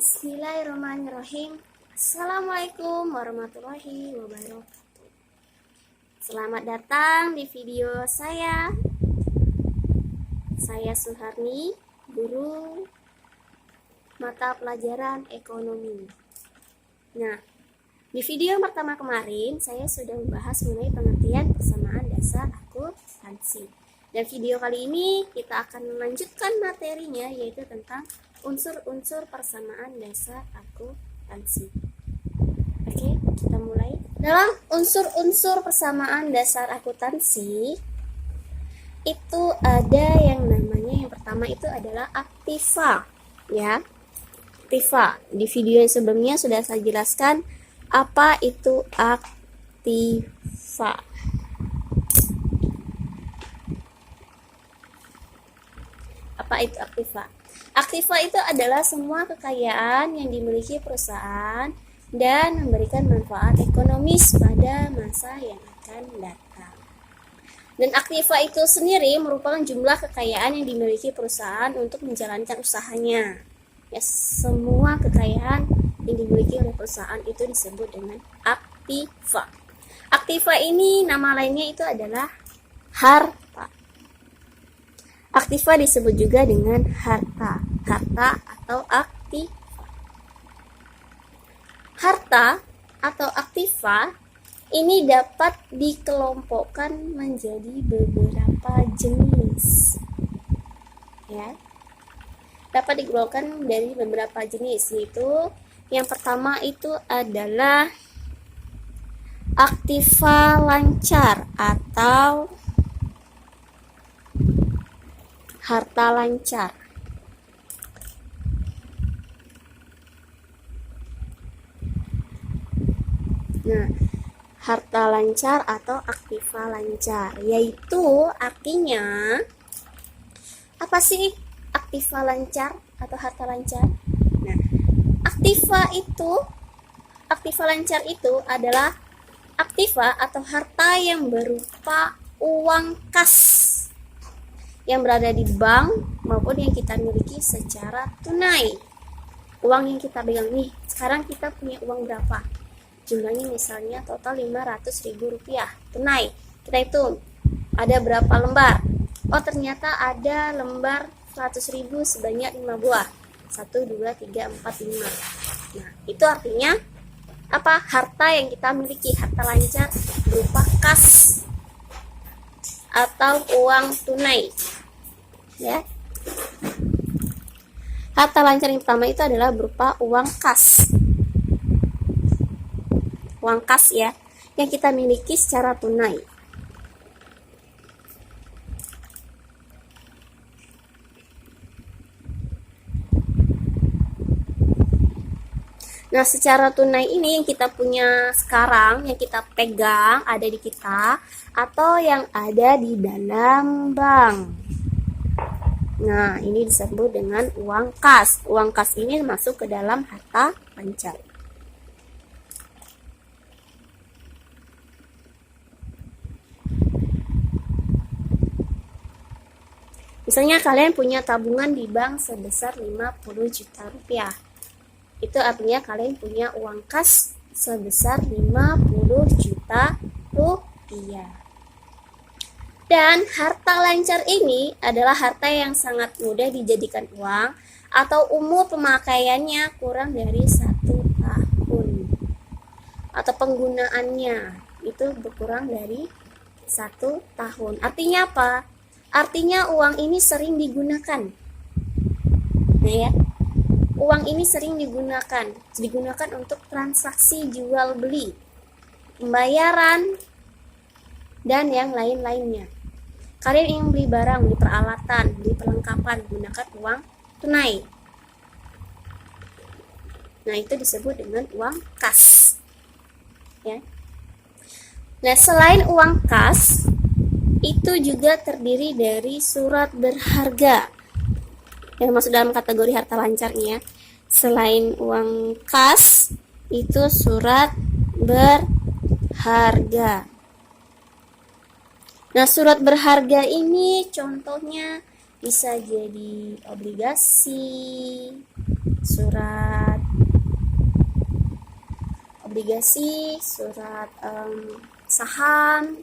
Bismillahirrahmanirrahim. Assalamualaikum warahmatullahi wabarakatuh. Selamat datang di video saya. Saya Suharni, guru mata pelajaran ekonomi. Nah, di video pertama kemarin saya sudah membahas mengenai pengertian persamaan dasar akuntansi. Dan video kali ini kita akan melanjutkan materinya, yaitu tentang unsur-unsur persamaan dasar akuntansi. Oke, kita mulai. Dalam unsur-unsur persamaan dasar akuntansi itu ada yang namanya, yang pertama itu adalah aktiva, ya. Aktiva. Di video yang sebelumnya sudah saya jelaskan apa itu aktiva. Apa itu aktiva? Aktiva itu adalah semua kekayaan yang dimiliki perusahaan dan memberikan manfaat ekonomis pada masa yang akan datang. Dan aktiva itu sendiri merupakan jumlah kekayaan yang dimiliki perusahaan untuk menjalankan usahanya. Ya, semua kekayaan yang dimiliki oleh perusahaan itu disebut dengan aktiva. Aktiva ini nama lainnya itu adalah harta. Aktiva disebut juga dengan harta atau aktiva. Harta atau aktiva ini dapat dikelompokkan menjadi beberapa jenis. Ya. Dapat dikelompokkan dari beberapa jenis, yaitu yang pertama itu adalah aktiva lancar atau harta lancar. Nah, harta lancar atau aktiva lancar, yaitu artinya apa sih aktiva lancar atau harta lancar? Nah, aktiva lancar itu adalah aktiva atau harta yang berupa uang kas yang berada di bank maupun yang kita miliki secara tunai. Uang yang kita pegang nih, sekarang kita punya uang berapa? Jumlahnya misalnya total Rp500.000 tunai. Kita hitung ada berapa lembar. Oh, ternyata ada lembar 100.000 sebanyak 5 buah. 1, 2, 3, 4, 5. Nah, itu artinya apa? Harta yang kita miliki, harta lancar berupa kas atau uang tunai, ya. Harta lancar yang pertama itu adalah berupa uang kas, ya, yang kita miliki secara tunai. Nah, secara tunai ini yang kita punya sekarang, yang kita pegang ada di kita, atau yang ada di dalam bank. Nah, ini disebut dengan uang kas. Uang kas ini masuk ke dalam harta lancar. Misalnya kalian punya tabungan di bank sebesar 50 juta rupiah. Itu artinya kalian punya uang kas sebesar 50 juta rupiah. Dan harta lancar ini adalah harta yang sangat mudah dijadikan uang atau umur pemakaiannya kurang dari 1 tahun. Atau penggunaannya itu berkurang dari 1 tahun. Artinya apa? Artinya uang ini sering digunakan. Nah, ya. Uang ini sering digunakan untuk transaksi jual beli, pembayaran, dan yang lain-lainnya. Kalian ingin beli barang, beli peralatan, beli perlengkapan menggunakan uang tunai. Nah, itu disebut dengan uang kas. Ya. Nah, selain uang kas, itu juga terdiri dari surat berharga yang masuk dalam kategori harta lancar ya. Selain uang kas, itu surat berharga. Nah, surat berharga ini contohnya bisa jadi obligasi, surat obligasi, surat saham,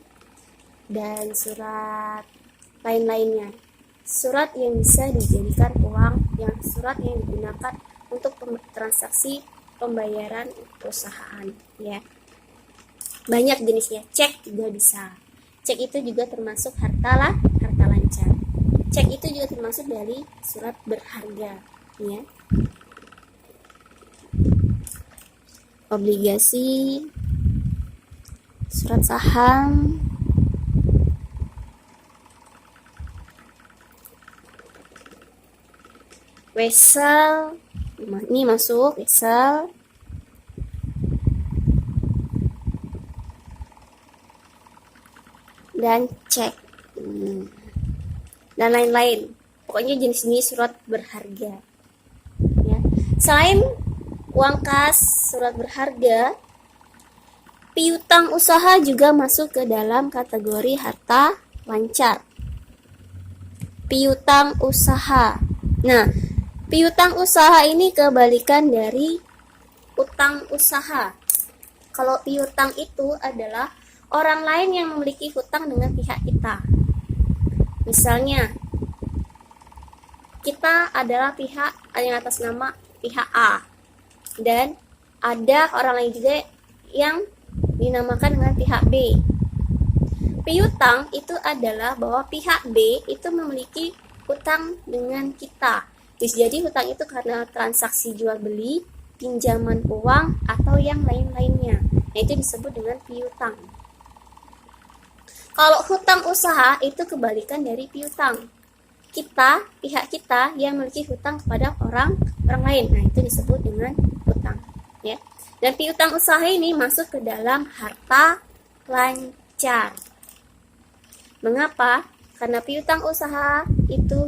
dan surat lain-lainnya. Surat yang bisa dijadikan uang, yang surat yang digunakan untuk transaksi pembayaran perusahaan, ya. Banyak jenisnya. Cek juga bisa. Cek itu juga termasuk harta lancar. Cek itu juga termasuk dari surat berharga, ya. Obligasi, surat saham, wesel, ini masuk wesel, dan cek, dan lain-lain. Pokoknya jenis-jenis surat berharga, ya. Selain uang kas, surat berharga, piutang usaha juga masuk ke dalam kategori harta lancar. Piutang usaha. Nah, piutang usaha ini kebalikan dari utang usaha. Kalau piutang itu adalah orang lain yang memiliki hutang dengan pihak kita. Misalnya, kita adalah pihak yang atas nama pihak A, dan ada orang lain juga yang dinamakan dengan pihak B. Piutang itu adalah bahwa pihak B itu memiliki hutang dengan kita. Jadi hutang itu karena transaksi jual beli, pinjaman uang, atau yang lain-lainnya. Itu disebut dengan piutang. Kalau hutang usaha itu kebalikan dari piutang. Kita, pihak kita yang memiliki hutang kepada orang lain. Nah, itu disebut dengan hutang, ya. Dan piutang usaha ini masuk ke dalam harta lancar. Mengapa? Karena piutang usaha itu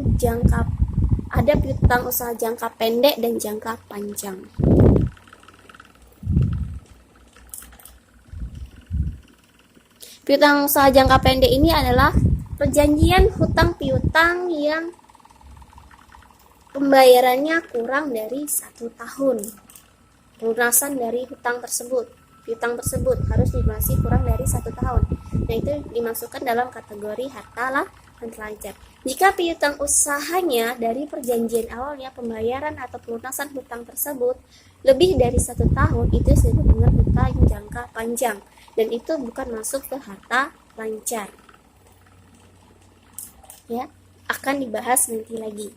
ada piutang usaha jangka pendek dan jangka panjang. Piutang usaha jangka pendek ini adalah perjanjian hutang piutang yang pembayarannya kurang dari 1 tahun. Pelunasan dari hutang tersebut, piutang tersebut harus dilunasi kurang dari 1 tahun. Nah, itu dimasukkan dalam kategori harta lancar. Jika piutang usahanya dari perjanjian awalnya pembayaran atau pelunasan hutang tersebut lebih dari 1 tahun, itu disebut dengan hutang jangka panjang, dan itu bukan masuk ke harta lancar, ya. Akan dibahas nanti lagi.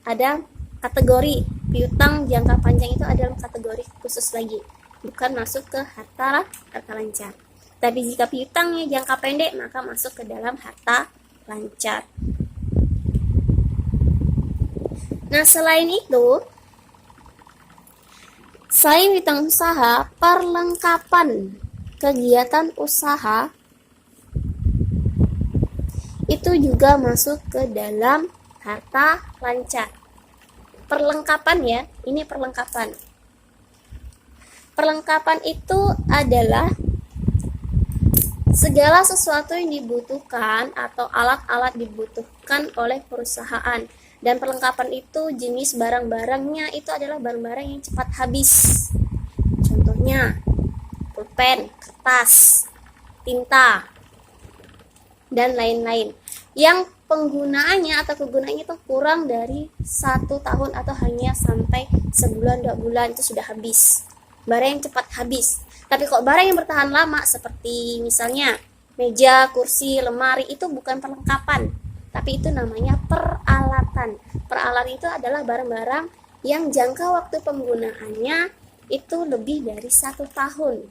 Ada kategori piutang jangka panjang, itu adalah kategori khusus lagi, bukan masuk ke harta lancar. Tapi jika piutangnya jangka pendek, maka masuk ke dalam harta lancar. Nah, selain itu, selain piutang usaha, perlengkapan kegiatan usaha itu juga masuk ke dalam harta lancar. Perlengkapan, ya, ini perlengkapan. Perlengkapan itu adalah segala sesuatu yang dibutuhkan atau alat-alat dibutuhkan oleh perusahaan. Dan perlengkapan itu jenis barang-barangnya itu adalah barang-barang yang cepat habis. Contohnya, pulpen, kertas, tinta, dan lain-lain. Yang penggunaannya atau kegunaannya itu kurang dari 1 tahun atau hanya sampai sebulan 2 bulan itu sudah habis. Barang yang cepat habis. Tapi kok barang yang bertahan lama seperti misalnya meja, kursi, lemari, itu bukan perlengkapan, tapi itu namanya peralatan. Peralatan itu adalah barang-barang yang jangka waktu penggunaannya itu lebih dari 1 tahun.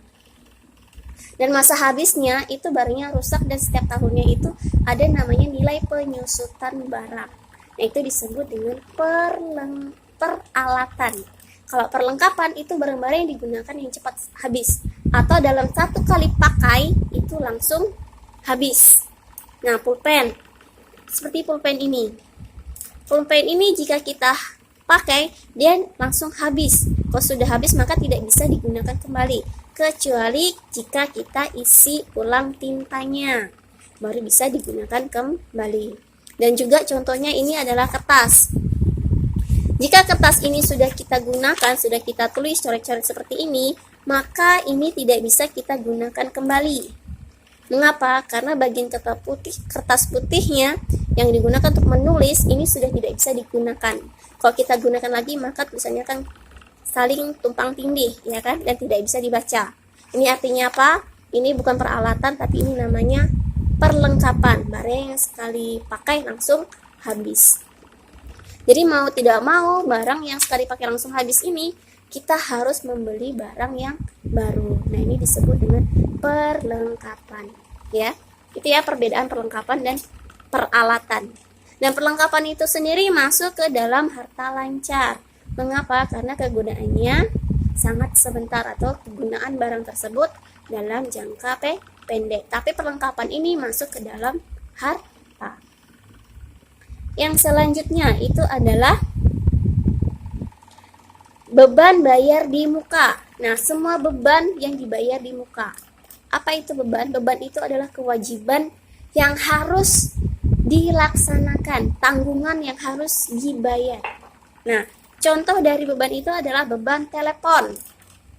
Dan masa habisnya itu barangnya rusak, dan setiap tahunnya itu ada namanya nilai penyusutan barang. Nah, itu disebut dengan peralatan. Kalau perlengkapan itu barang-barang yang digunakan yang cepat habis, atau dalam 1 kali pakai itu langsung habis. Nah, pulpen. Seperti pulpen ini. Pulpen ini jika kita pakai, dia langsung habis. Kalau sudah habis maka tidak bisa digunakan kembali, kecuali jika kita isi ulang tintanya, baru bisa digunakan kembali. Dan juga contohnya ini adalah kertas. Jika kertas ini sudah kita gunakan, sudah kita tulis coret-coret seperti ini, maka ini tidak bisa kita gunakan kembali. Mengapa? Karena bagian kertas putihnya yang digunakan untuk menulis ini sudah tidak bisa digunakan. Kalau kita gunakan lagi, maka tulisannya akan saling tumpang tindih, ya kan? Dan tidak bisa dibaca. Ini artinya apa? Ini bukan peralatan, tapi ini namanya perlengkapan. Barang yang sekali pakai langsung habis. Jadi mau tidak mau, barang yang sekali pakai langsung habis ini, kita harus membeli barang yang baru. Nah, ini disebut dengan perlengkapan. Ya, itu ya perbedaan perlengkapan dan peralatan. Dan perlengkapan itu sendiri masuk ke dalam harta lancar. Mengapa? Karena kegunaannya sangat sebentar atau kegunaan barang tersebut dalam jangka pendek. Tapi perlengkapan ini masuk ke dalam harta. Yang selanjutnya itu adalah beban bayar di muka. Nah, semua beban yang dibayar di muka. Apa itu beban? Beban itu adalah kewajiban yang harus dilaksanakan, tanggungan yang harus dibayar. Nah, contoh dari beban itu adalah beban telepon.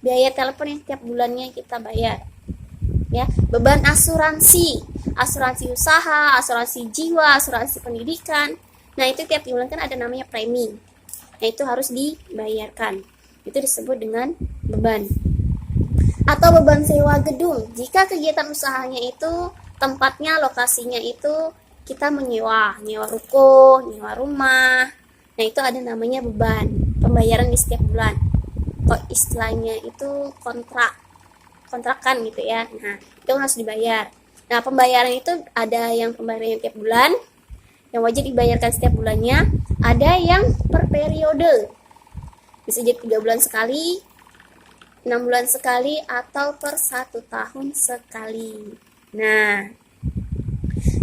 Biaya telepon yang tiap bulannya kita bayar. Ya, beban asuransi, asuransi usaha, asuransi jiwa, asuransi pendidikan. Nah, itu tiap bulan kan ada namanya premi. Nah, itu harus dibayarkan. Itu disebut dengan beban. Atau beban sewa gedung. Jika kegiatan usahanya itu tempatnya, lokasinya itu kita menyewa ruko, nyewa rumah. Nah, itu ada namanya beban. Pembayaran di setiap bulan. Kok istilahnya itu kontrakan gitu ya. Nah, itu harus dibayar. Nah, pembayaran itu ada yang pembayaran tiap bulan, yang wajib dibayarkan setiap bulannya, ada yang per periode. Bisa jadi 3 bulan sekali, 6 bulan sekali, atau per 1 tahun sekali. Nah,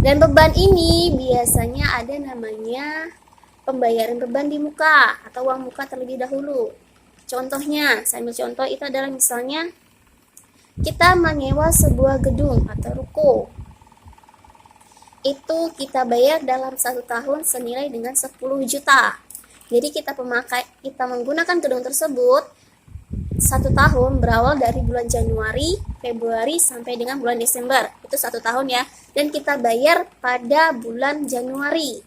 dan beban ini biasanya ada namanya pembayaran beban di muka atau uang muka terlebih dahulu. Contohnya, saya ambil contoh itu adalah misalnya kita menyewa sebuah gedung atau ruko. Itu kita bayar dalam 1 tahun senilai dengan 10 juta. Jadi kita menggunakan gedung tersebut 1 tahun berawal dari bulan Januari, Februari sampai dengan bulan Desember. Itu 1 tahun ya. Dan kita bayar pada bulan Januari.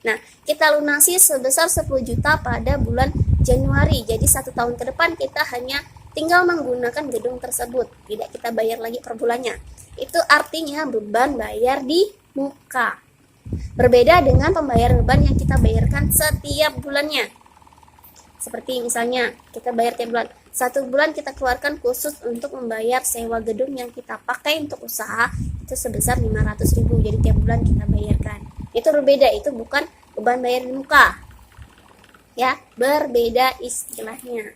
Nah, kita lunasi sebesar 10 juta pada bulan Januari. Jadi 1 tahun ke depan kita hanya tinggal menggunakan gedung tersebut. Tidak kita bayar lagi per bulannya. Itu artinya beban bayar di muka. Berbeda dengan pembayaran beban yang kita bayarkan setiap bulannya. Seperti misalnya kita bayar tiap bulan. 1 bulan kita keluarkan khusus untuk membayar sewa gedung yang kita pakai untuk usaha itu sebesar 500.000. Jadi tiap bulan kita bayarkan. Itu berbeda, itu bukan beban bayar di muka. Ya, berbeda istilahnya.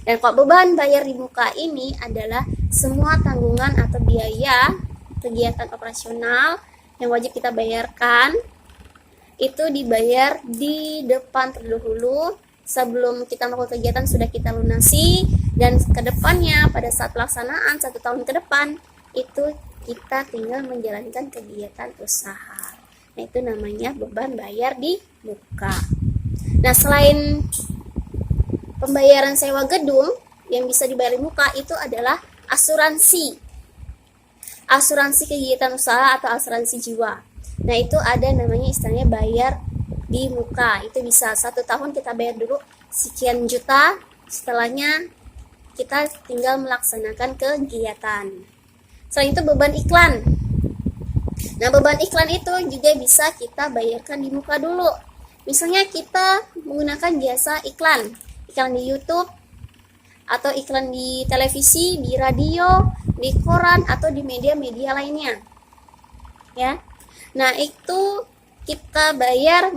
Dan kalau beban bayar di muka ini adalah semua tanggungan atau biaya kegiatan operasional yang wajib kita bayarkan, itu dibayar di depan terdahulu. Sebelum kita melakukan kegiatan sudah kita lunasi, dan kedepannya pada saat pelaksanaan 1 tahun ke depan itu kita tinggal menjalankan kegiatan usaha. Nah, itu namanya beban bayar di muka. Nah, selain pembayaran sewa gedung yang bisa dibayar di muka, itu adalah asuransi. Asuransi kegiatan usaha atau asuransi jiwa. Nah, itu ada namanya istilahnya bayar di muka. Itu bisa 1 tahun kita bayar dulu sekian juta, setelahnya kita tinggal melaksanakan kegiatan. Selain itu beban iklan. Nah, beban iklan itu juga bisa kita bayarkan di muka dulu. Misalnya kita menggunakan jasa iklan di YouTube, atau iklan di televisi, di radio, di koran, atau di media-media lainnya. Ya. Nah, itu kita bayar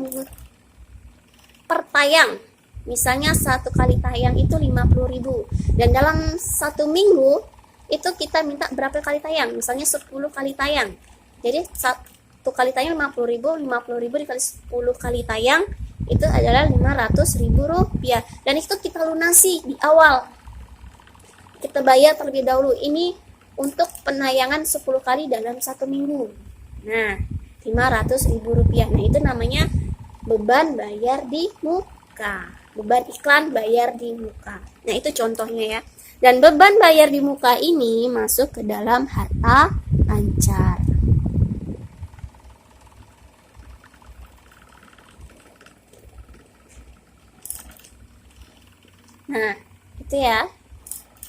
per tayang. Misalnya 1 kali tayang itu 50.000. Dan dalam 1 minggu itu kita minta berapa kali tayang? Misalnya 10 kali tayang. Jadi 1 kali tayang 50.000, 50.000 dikali 10 kali tayang itu adalah 500.000 rupiah. Dan itu kita lunasi di awal. Kita bayar terlebih dahulu. Ini untuk penayangan 10 kali dalam 1 minggu. Nah, 500.000 rupiah. Nah, itu namanya beban bayar di muka. muka. Beban iklan bayar di muka. Nah, itu contohnya ya. Dan beban bayar di muka ini masuk ke dalam harta lancar. Nah, itu ya.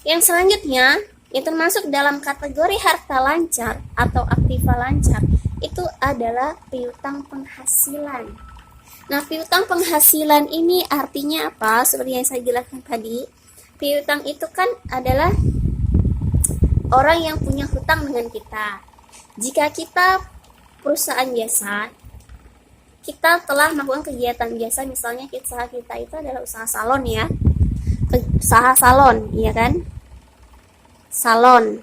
Yang selanjutnya, yang termasuk dalam kategori harta lancar atau aktiva lancar, itu adalah piutang penghasilan. Nah, piutang penghasilan ini artinya apa? Seperti yang saya jelaskan tadi, piutang itu kan adalah orang yang punya hutang dengan kita. Jika kita perusahaan jasa, kita telah melakukan kegiatan jasa, misalnya usaha kita itu adalah usaha salon ya, usaha salon, iya kan? Salon.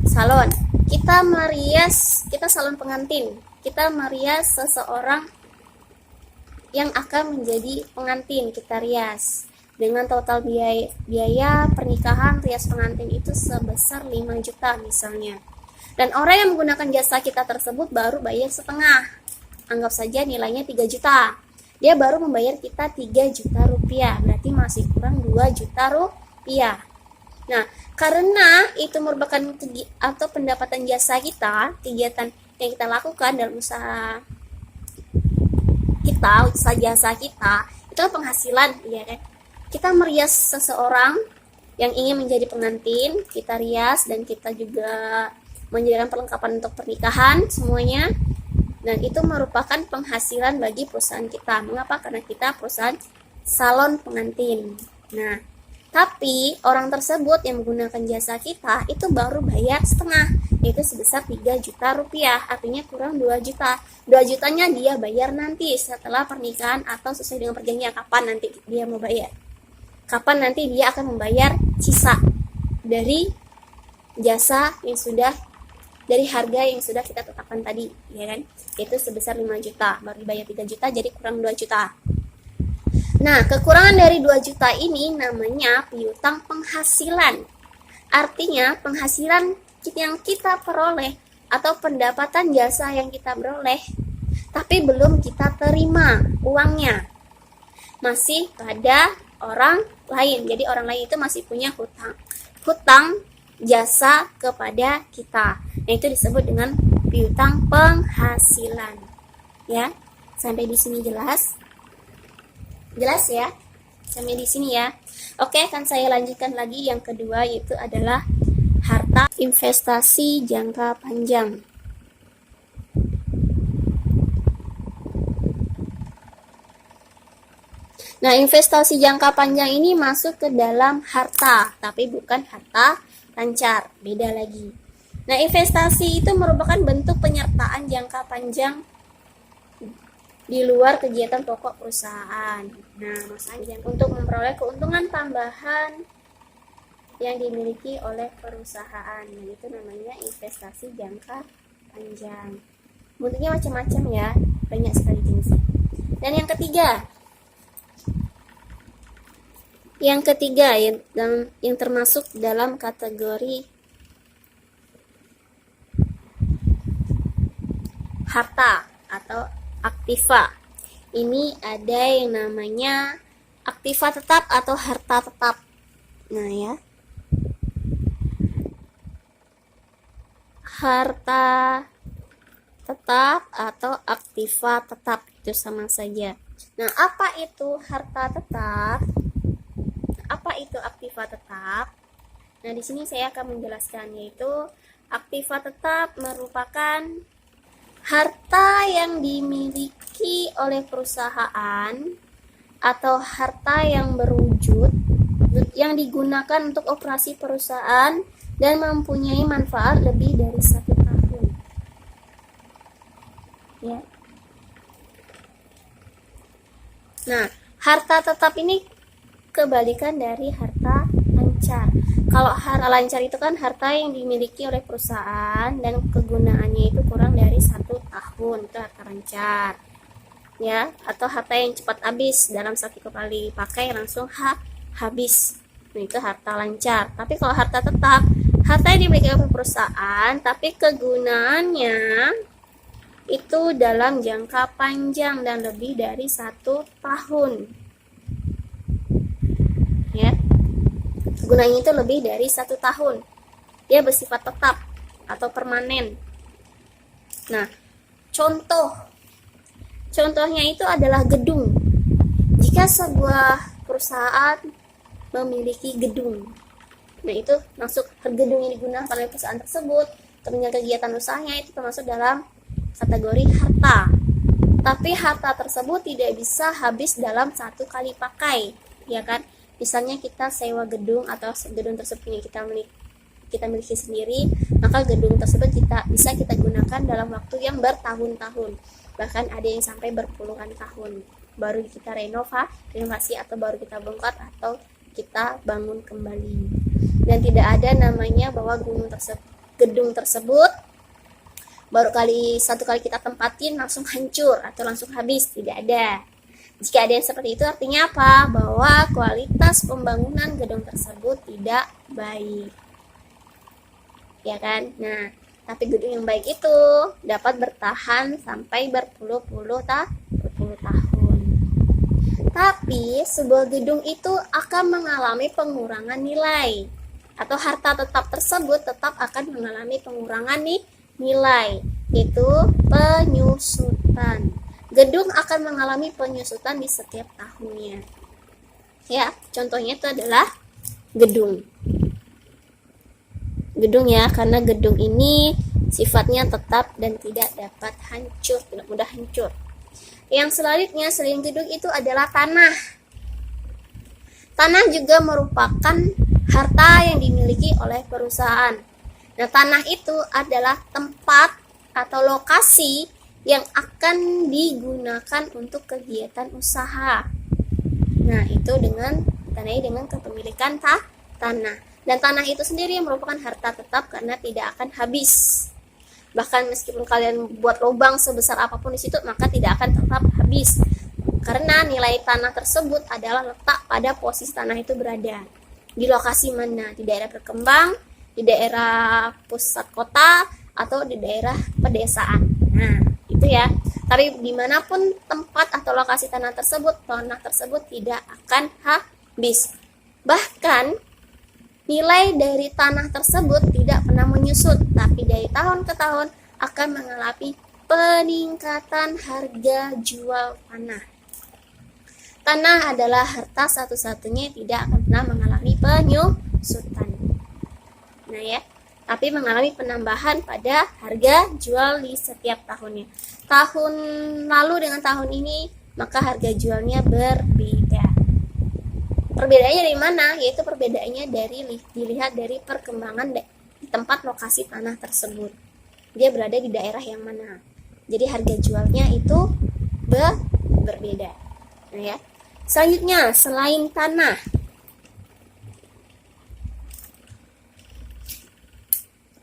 Salon. Kita salon pengantin. Kita merias seseorang yang akan menjadi pengantin, kita rias. Dengan total biaya pernikahan rias pengantin itu sebesar 5 juta misalnya. Dan orang yang menggunakan jasa kita tersebut baru bayar setengah. Anggap saja nilainya 3 juta. Dia baru membayar kita 3 juta rupiah. Berarti masih kurang 2 juta rupiah. Nah, karena itu merupakan atau pendapatan jasa kita, kegiatan yang kita lakukan dalam usaha kita, usaha jasa kita, itu penghasilan, ya kan? Kita merias seseorang yang ingin menjadi pengantin, kita rias dan kita juga menyediakan perlengkapan untuk pernikahan semuanya. Dan itu merupakan penghasilan bagi perusahaan kita. Mengapa? Karena kita perusahaan salon pengantin. Nah, tapi orang tersebut yang menggunakan jasa kita itu baru bayar setengah, yaitu sebesar 3 juta rupiah. Artinya kurang 2 juta. 2 jutanya dia bayar nanti setelah pernikahan atau sesuai dengan perjanjian. Kapan nanti dia mau bayar? Kapan nanti dia akan membayar sisa dari jasa yang sudah, dari harga yang sudah kita tetapkan tadi, ya kan? Itu sebesar 5 juta, baru dibayar 3 juta, jadi kurang 2 juta. Nah, kekurangan dari 2 juta ini namanya piutang penghasilan. Artinya, penghasilan yang kita peroleh atau pendapatan jasa yang kita peroleh, tapi belum kita terima uangnya. Masih pada orang lain. Jadi orang lain itu masih punya hutang jasa kepada kita. Nah, itu disebut dengan piutang penghasilan. Ya, sampai di sini jelas? Jelas ya? Sampai di sini ya. Oke, akan saya lanjutkan lagi yang kedua, yaitu adalah harta investasi jangka panjang. Nah, investasi jangka panjang ini masuk ke dalam harta, tapi bukan harta lancar, beda lagi. Nah, investasi itu merupakan bentuk penyertaan jangka panjang di luar kegiatan pokok perusahaan. Nah, maksudnya untuk memperoleh keuntungan tambahan yang dimiliki oleh perusahaan. Nah, itu namanya investasi jangka panjang. Bentuknya macam-macam ya, banyak sekali jenisnya. Dan yang ketiga yang termasuk dalam kategori harta atau aktiva. Ini ada yang namanya aktiva tetap atau harta tetap. Nah ya, harta tetap atau aktiva tetap itu sama saja. Nah, apa itu harta tetap? Apa itu aktiva tetap? Nah, di sini saya akan menjelaskan, yaitu aktiva tetap merupakan harta yang dimiliki oleh perusahaan atau harta yang berwujud yang digunakan untuk operasi perusahaan dan mempunyai manfaat lebih dari 1 tahun. Ya. Nah, harta tetap ini kebalikan dari harta lancar. Kalau harta lancar itu kan harta yang dimiliki oleh perusahaan dan kegunaannya itu kurang dari 1 tahun, itu harta lancar. Ya, atau harta yang cepat habis, dalam 1 kali pakai langsung habis. Nah, itu harta lancar. Tapi kalau harta tetap, harta yang dimiliki oleh perusahaan, tapi kegunaannya itu dalam jangka panjang dan lebih dari 1 tahun. Ya, kegunaannya itu lebih dari 1 tahun. Dia bersifat tetap atau permanen. Nah, contohnya itu adalah gedung. Jika sebuah perusahaan memiliki gedung, nah itu masuk gedung yang digunakan oleh perusahaan tersebut untuk kegiatan usahanya, itu termasuk dalam kategori harta. Tapi harta tersebut tidak bisa habis dalam 1 kali pakai, ya kan? Misalnya kita sewa gedung atau gedung tersebut kita miliki sendiri, maka gedung tersebut bisa kita gunakan dalam waktu yang bertahun-tahun, bahkan ada yang sampai berpuluhan tahun baru kita renovasi atau baru kita bongkar atau kita bangun kembali. Dan tidak ada namanya bahwa gedung tersebut baru satu kali kita tempatin langsung hancur atau langsung habis, tidak ada. Jika ada yang seperti itu, artinya apa? Bahwa kualitas pembangunan gedung tersebut tidak baik, ya kan? Nah, tapi gedung yang baik itu dapat bertahan sampai berpuluh-puluh tahun. Tapi sebuah gedung itu akan mengalami pengurangan nilai, atau harta tetap tersebut tetap akan mengalami pengurangan nilai, yaitu penyusutan. Gedung akan mengalami penyusutan di setiap tahunnya. Ya, contohnya itu adalah gedung. Gedung ya, karena gedung ini sifatnya tetap dan tidak dapat hancur, tidak mudah hancur. Yang selanjutnya selain gedung itu adalah tanah. Tanah juga merupakan harta yang dimiliki oleh perusahaan. Nah, tanah itu adalah tempat atau lokasi yang akan digunakan untuk kegiatan usaha. Nah, itu ditandai dengan kepemilikan tanah. Dan tanah itu sendiri merupakan harta tetap karena tidak akan habis. Bahkan meskipun kalian buat lubang sebesar apapun di situ, maka tidak akan tetap habis. Karena nilai tanah tersebut adalah letak pada posisi tanah itu berada. Di lokasi mana? Di daerah berkembang, di daerah pusat kota, atau di daerah pedesaan. Nah, itu ya. Tapi dimanapun tempat atau lokasi tanah tersebut tidak akan habis. Bahkan nilai dari tanah tersebut tidak pernah menyusut, tapi dari tahun ke tahun akan mengalami peningkatan harga jual tanah. Tanah adalah harta satu-satunya yang tidak akan pernah mengalami penyusutan. Nah ya, tapi mengalami penambahan pada harga jual di setiap tahunnya. Tahun lalu dengan tahun ini, maka harga jualnya berbeda. Perbedaannya dari mana? Yaitu perbedaannya dilihat dari perkembangan di tempat lokasi tanah tersebut. Dia berada di daerah yang mana. Jadi harga jualnya itu berbeda. Nah ya. Selanjutnya, selain tanah,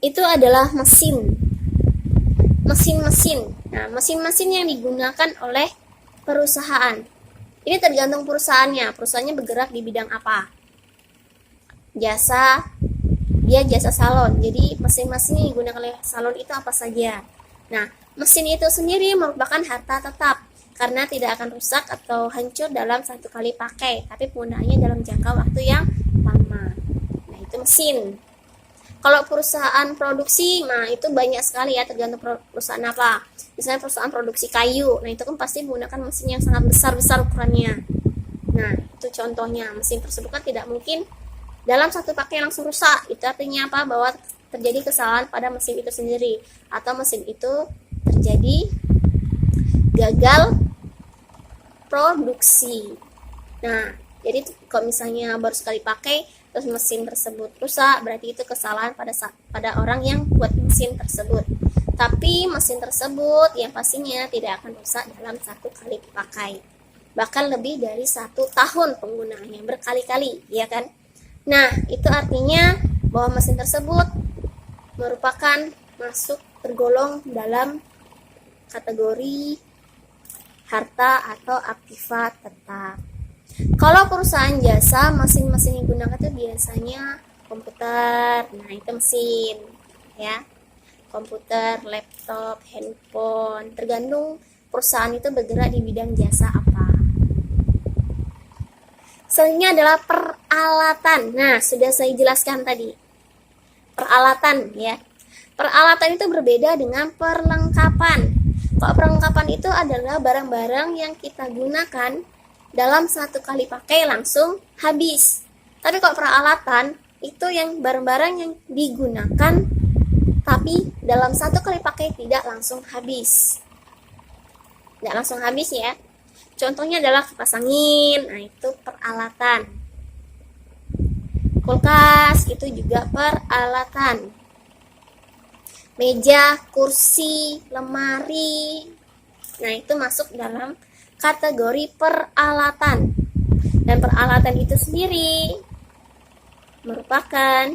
itu adalah mesin. Mesin-mesin. Nah, mesin-mesin yang digunakan oleh perusahaan. Ini tergantung perusahaannya. Perusahaannya bergerak di bidang apa? Jasa salon. Jadi mesin-mesin yang digunakan oleh salon itu apa saja? Nah, mesin itu sendiri merupakan harta tetap karena tidak akan rusak atau hancur dalam 1 kali pakai, tapi penggunaannya dalam jangka waktu yang lama. Nah, itu mesin. Kalau perusahaan produksi, nah itu banyak sekali ya, tergantung perusahaan apa. Misalnya perusahaan produksi kayu, nah itu kan pasti menggunakan mesin yang sangat besar ukurannya. Nah, itu contohnya. Mesin tersebut kan tidak mungkin dalam 1 pakai langsung rusak. Itu artinya apa? Bahwa terjadi kesalahan pada mesin itu sendiri, atau mesin itu terjadi gagal produksi. Nah, jadi kalau misalnya baru sekali pakai terus mesin tersebut rusak, berarti itu kesalahan pada orang yang buat mesin tersebut. Tapi mesin tersebut yang pastinya tidak akan rusak dalam 1 kali pakai, bahkan lebih dari 1 tahun penggunaannya, berkali-kali, ya kan? Nah, itu artinya bahwa mesin tersebut merupakan tergolong dalam kategori harta atau aktiva tetap. Kalau perusahaan jasa, mesin-mesin yang digunakan itu biasanya komputer, nah itu mesin ya, komputer, laptop, handphone, tergantung perusahaan itu bergerak di bidang jasa apa. Selanjutnya adalah peralatan. Nah, sudah saya jelaskan tadi. Peralatan ya. Peralatan itu berbeda dengan perlengkapan. Kalau perlengkapan itu adalah barang-barang yang kita gunakan dalam satu kali pakai langsung habis. Tapi kalau peralatan itu yang barang-barang yang digunakan tapi dalam satu kali pakai tidak langsung habis. Tidak langsung habis ya. Contohnya adalah kipas angin, nah itu peralatan. Kulkas itu juga peralatan. Meja, kursi, lemari, nah itu masuk dalam kategori peralatan. Dan peralatan itu sendiri merupakan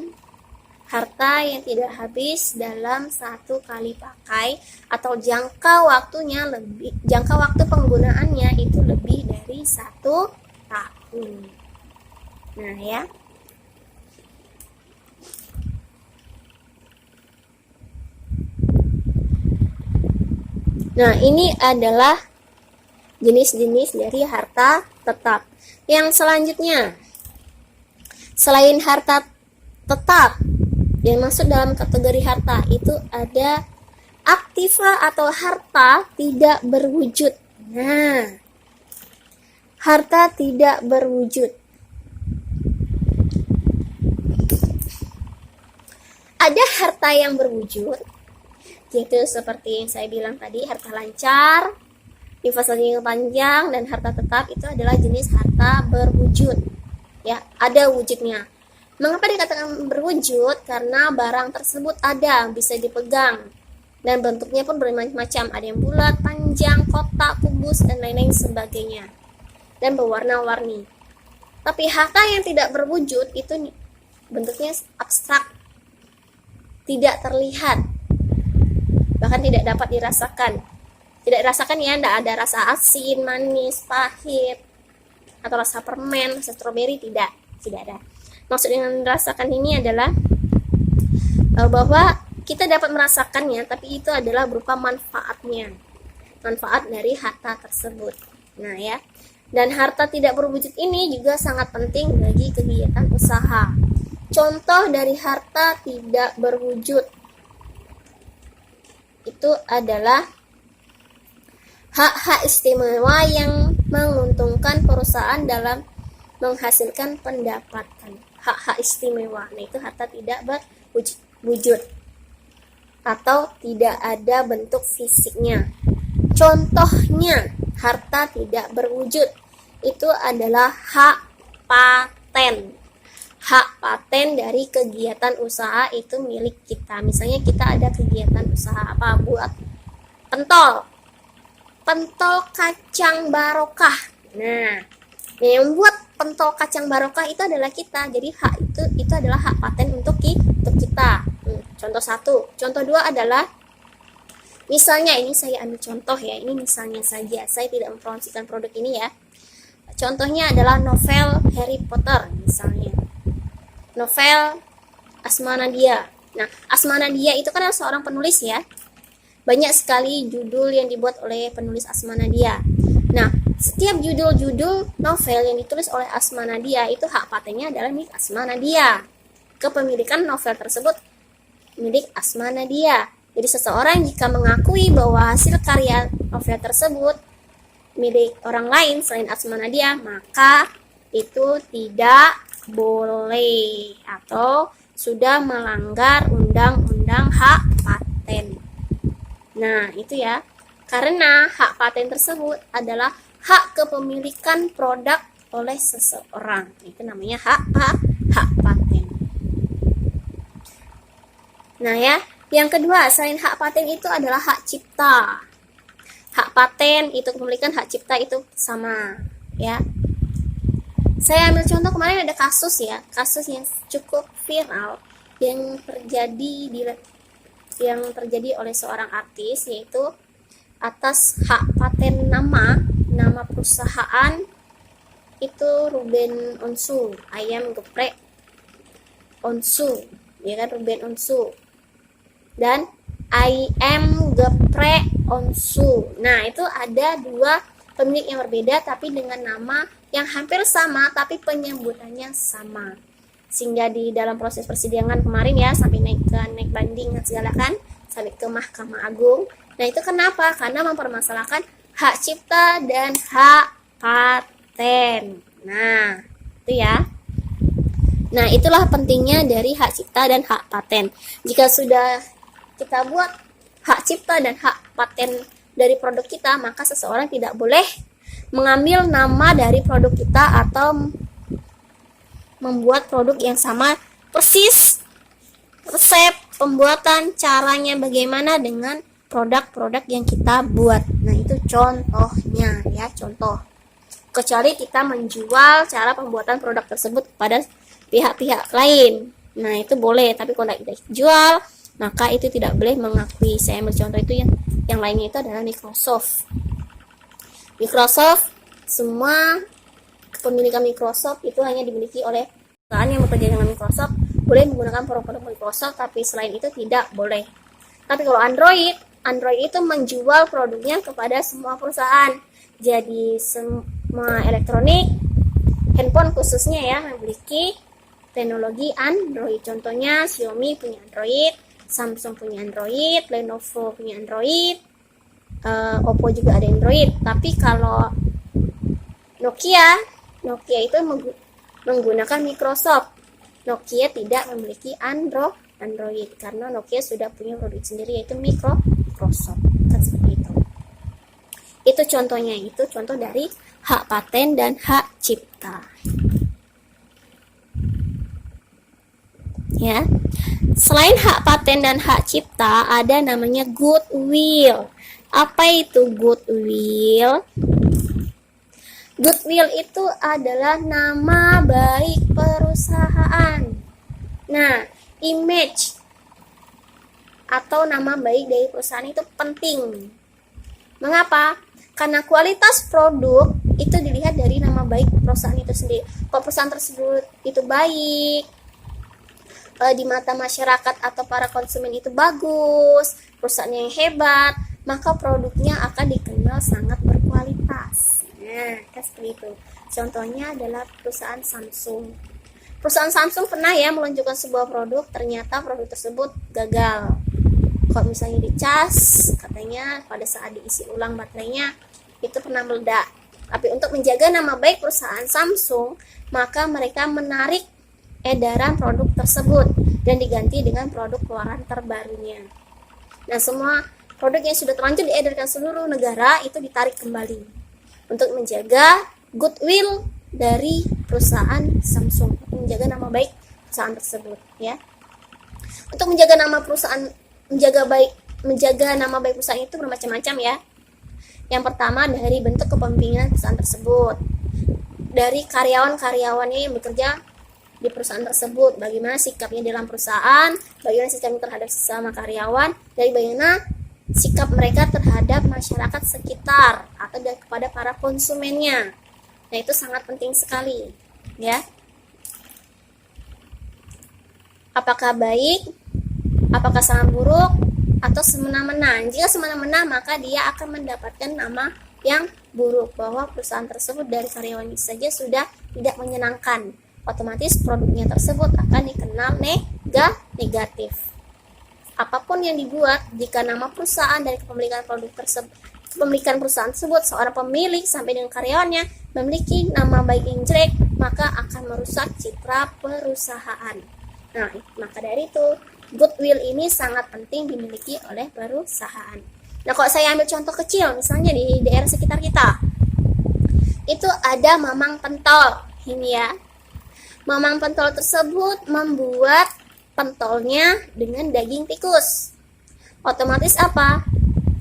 harta yang tidak habis dalam satu kali pakai atau jangka waktu penggunaannya itu lebih dari 1 tahun. Nah ya. Nah, ini adalah jenis-jenis dari harta tetap. Yang selanjutnya, selain harta tetap yang masuk dalam kategori harta itu ada aktiva atau harta tidak berwujud. Nah, harta tidak berwujud. Ada harta yang berwujud, yaitu seperti yang saya bilang tadi, harta lancar, investasi jangka panjang, dan harta tetap itu adalah jenis harta berwujud. Ya, ada wujudnya. Mengapa dikatakan berwujud? Karena barang tersebut ada, bisa dipegang, dan bentuknya pun bermacam-macam. Ada yang bulat, panjang, kotak, kubus, dan lain-lain sebagainya, dan berwarna-warni. Tapi harta yang tidak berwujud itu bentuknya abstrak, tidak terlihat, bahkan tidak dapat dirasakan. Tidak dirasakan ya, tidak ada rasa asin, manis, pahit, atau rasa permen, rasa stroberi, tidak ada. Maksud dengan merasakan ini adalah bahwa kita dapat merasakannya, tapi itu adalah berupa manfaatnya, manfaat dari harta tersebut. Nah ya, dan harta tidak berwujud ini juga sangat penting bagi kegiatan usaha. Contoh dari harta tidak berwujud itu adalah hak-hak istimewa yang menguntungkan perusahaan dalam menghasilkan pendapatan. Hak-hak istimewa, nah itu harta tidak berwujud atau tidak ada bentuk fisiknya. Contohnya harta tidak berwujud itu adalah hak paten. Hak paten dari kegiatan usaha itu milik kita. Misalnya kita ada kegiatan usaha apa, buat pentol kacang barokah. Nah, yang membuat pentol kacang barokah itu adalah kita. Jadi hak itu adalah hak paten untuk kita. Contoh 1. Contoh 2 adalah, misalnya ini saya ambil contoh ya, ini misalnya saja, saya tidak mempromosikan produk ini ya. Contohnya adalah novel Harry Potter misalnya. Novel Asma Nadia. Nah, Asma Nadia itu kan adalah seorang penulis ya. Banyak sekali judul yang dibuat oleh penulis Asma Nadia. Nah, setiap judul-judul novel yang ditulis oleh Asma Nadia itu hak patennya adalah milik Asma Nadia. Kepemilikan novel tersebut milik Asma Nadia. Jadi seseorang jika mengakui bahwa hasil karya novel tersebut milik orang lain selain Asma Nadia, maka itu tidak boleh atau sudah melanggar undang-undang hak paten. Nah, itu ya. Karena hak paten tersebut adalah hak kepemilikan produk oleh seseorang. Itu namanya hak paten. Nah ya, yang kedua selain hak paten itu adalah hak cipta. Hak paten itu kepemilikan, hak cipta itu sama ya. Saya ambil contoh kemarin ada kasus yang cukup viral yang terjadi oleh seorang artis, yaitu atas hak paten nama perusahaan itu Ruben Onsu ayam geprek onsu, ya kan, Ruben onsu. Dan ayam geprek onsu. Nah, itu ada dua pemilik yang berbeda tapi dengan nama yang hampir sama tapi penyebutannya sama. Sehingga di dalam proses persidangan kemarin ya, sampai naik banding dan segala kan, sampai ke Mahkamah Agung. Nah, itu kenapa? Karena mempermasalahkan hak cipta dan hak paten. Nah, itu ya. Nah, itulah pentingnya dari hak cipta dan hak paten. Jika sudah kita buat hak cipta dan hak paten dari produk kita, maka seseorang tidak boleh mengambil nama dari produk kita atau membuat produk yang sama persis resep pembuatan, caranya bagaimana dengan produk-produk yang kita buat. Nah, itu contohnya ya, contoh. Kecuali kita menjual cara pembuatan produk tersebut kepada pihak-pihak lain. Nah, itu boleh, tapi kalau tidak jual, maka itu tidak boleh mengakui. Saya ambil contoh itu yang lainnya itu adalah Microsoft. Microsoft, semua kepemilikan Microsoft itu hanya dimiliki oleh perusahaan yang bekerja dengan Microsoft, boleh menggunakan produk Microsoft, tapi selain itu tidak boleh. Tapi kalau Android itu menjual produknya kepada semua perusahaan. Jadi semua elektronik, handphone khususnya ya, memiliki teknologi Android. Contohnya Xiaomi punya Android, Samsung punya Android, Lenovo punya Android, Oppo juga ada Android. Tapi kalau Nokia itu menggunakan Microsoft. Nokia tidak memiliki Android karena Nokia sudah punya produk sendiri, yaitu Microsoft. Kan seperti itu. Itu contohnya, itu contoh dari hak paten dan hak cipta. Ya. Selain hak paten dan hak cipta, ada namanya goodwill. Apa itu goodwill? Goodwill itu adalah nama baik perusahaan. Nah, image atau nama baik dari perusahaan itu penting. Mengapa? Karena kualitas produk itu dilihat dari nama baik perusahaan itu sendiri. Kalau perusahaan tersebut itu baik, di mata masyarakat atau para konsumen itu bagus, perusahaan yang hebat, maka produknya akan dikenal sangat berkualitas. Nah, seperti itu. Contohnya adalah perusahaan Samsung. Perusahaan Samsung pernah ya meluncurkan sebuah produk, ternyata produk tersebut gagal. Kalau misalnya dicas, katanya pada saat diisi ulang baterainya itu pernah meledak. Tapi untuk menjaga nama baik perusahaan Samsung, maka mereka menarik edaran produk tersebut dan diganti dengan produk keluaran terbarunya. Nah, semua produk yang sudah terlanjur diedarkan seluruh negara itu ditarik kembali untuk menjaga goodwill dari perusahaan Samsung, untuk menjaga nama baik perusahaan tersebut ya. Untuk menjaga nama perusahaan, menjaga nama baik perusahaan itu bermacam-macam ya. Yang pertama dari bentuk kepemimpinan perusahaan tersebut, dari karyawan-karyawannya yang bekerja di perusahaan tersebut, bagaimana sikapnya dalam perusahaan, bagaimana sikapnya terhadap sesama karyawan, dari bagaimana sikap mereka terhadap masyarakat sekitar atau kepada para konsumennya. Nah, itu sangat penting sekali ya. Apakah baik, apakah sangat buruk, atau semena-mena. Jika semena-mena, maka dia akan mendapatkan nama yang buruk, bahwa perusahaan tersebut dari karyawannya saja sudah tidak menyenangkan. Otomatis produknya tersebut akan dikenal negatif. Apapun yang dibuat, jika nama perusahaan dari kepemilikan produk tersebut, kepemilikan perusahaan tersebut, seorang pemilik sampai dengan karyawannya memiliki nama baik yang jelek, maka akan merusak citra perusahaan. Nah, maka dari itu goodwill ini sangat penting dimiliki oleh perusahaan. Nah, kalau saya ambil contoh kecil, misalnya di daerah sekitar kita, itu ada Mamang Pentol. Ini ya, Mamang Pentol tersebut membuat pentolnya dengan daging tikus. Otomatis apa?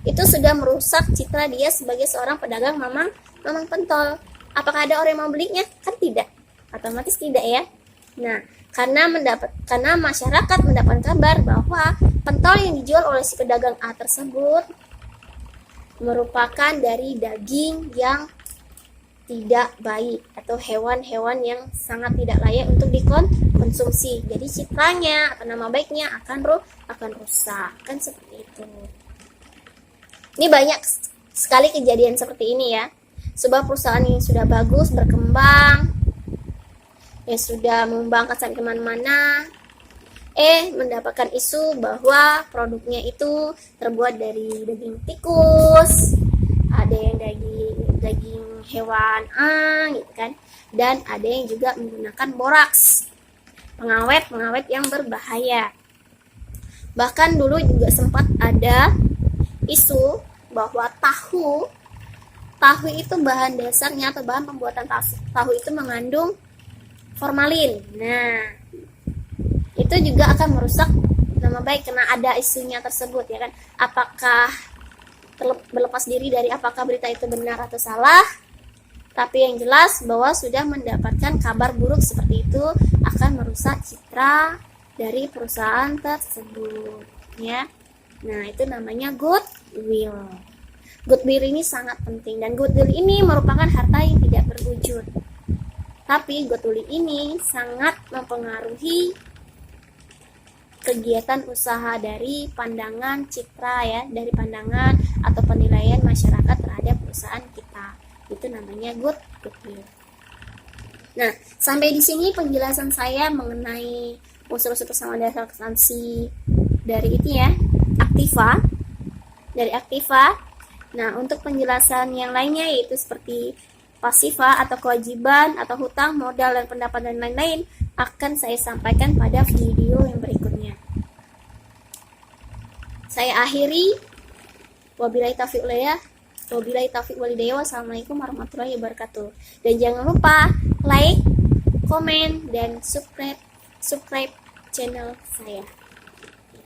Itu sudah merusak citra dia sebagai seorang pedagang Mamang Pentol. Apakah ada orang yang mau belinya? Kan tidak. Otomatis tidak ya. Nah, karena masyarakat mendapat kabar bahwa pentol yang dijual oleh si pedagang A tersebut merupakan dari daging yang tidak baik atau hewan-hewan yang sangat tidak layak untuk dikonsumsi. Jadi citranya atau nama baiknya akan rusak, kan seperti itu. Ini banyak sekali kejadian seperti ini ya. Sebuah perusahaan yang sudah bagus berkembang, yang sudah mengembangkan sampai kemana-mana, mendapatkan isu bahwa produknya itu terbuat dari daging tikus, ada yang daging hewan gitu kan, dan ada yang juga menggunakan boraks, pengawet yang berbahaya. Bahkan dulu juga sempat ada isu bahwa tahu itu bahan dasarnya atau bahan pembuatan tahu itu mengandung formalin. Nah, itu juga akan merusak nama baik karena ada isunya tersebut ya kan. Apakah berlepas diri dari apakah berita itu benar atau salah, tapi yang jelas bahwa sudah mendapatkan kabar buruk seperti itu akan merusak citra dari perusahaan tersebut ya. Nah, itu namanya goodwill. Goodwill ini sangat penting, dan goodwill ini merupakan harta yang tidak berwujud. Tapi goodwill ini sangat mempengaruhi kegiatan usaha dari pandangan citra ya, dari pandangan atau penilaian masyarakat terhadap perusahaan kita. Itu namanya goodwill. Nah, sampai di sini penjelasan saya mengenai unsur-unsur kesamaan dasar substansi dari itu ya, aktiva. Nah, untuk penjelasan yang lainnya yaitu seperti pasifa atau kewajiban atau hutang, modal dan pendapat dan lain-lain akan saya sampaikan pada video yang berikutnya. Saya akhiri, wabillahi taufiq walhidayah. Wassalamualaikum warahmatullahi wabarakatuh. Dan jangan lupa like, komen, dan subscribe channel saya.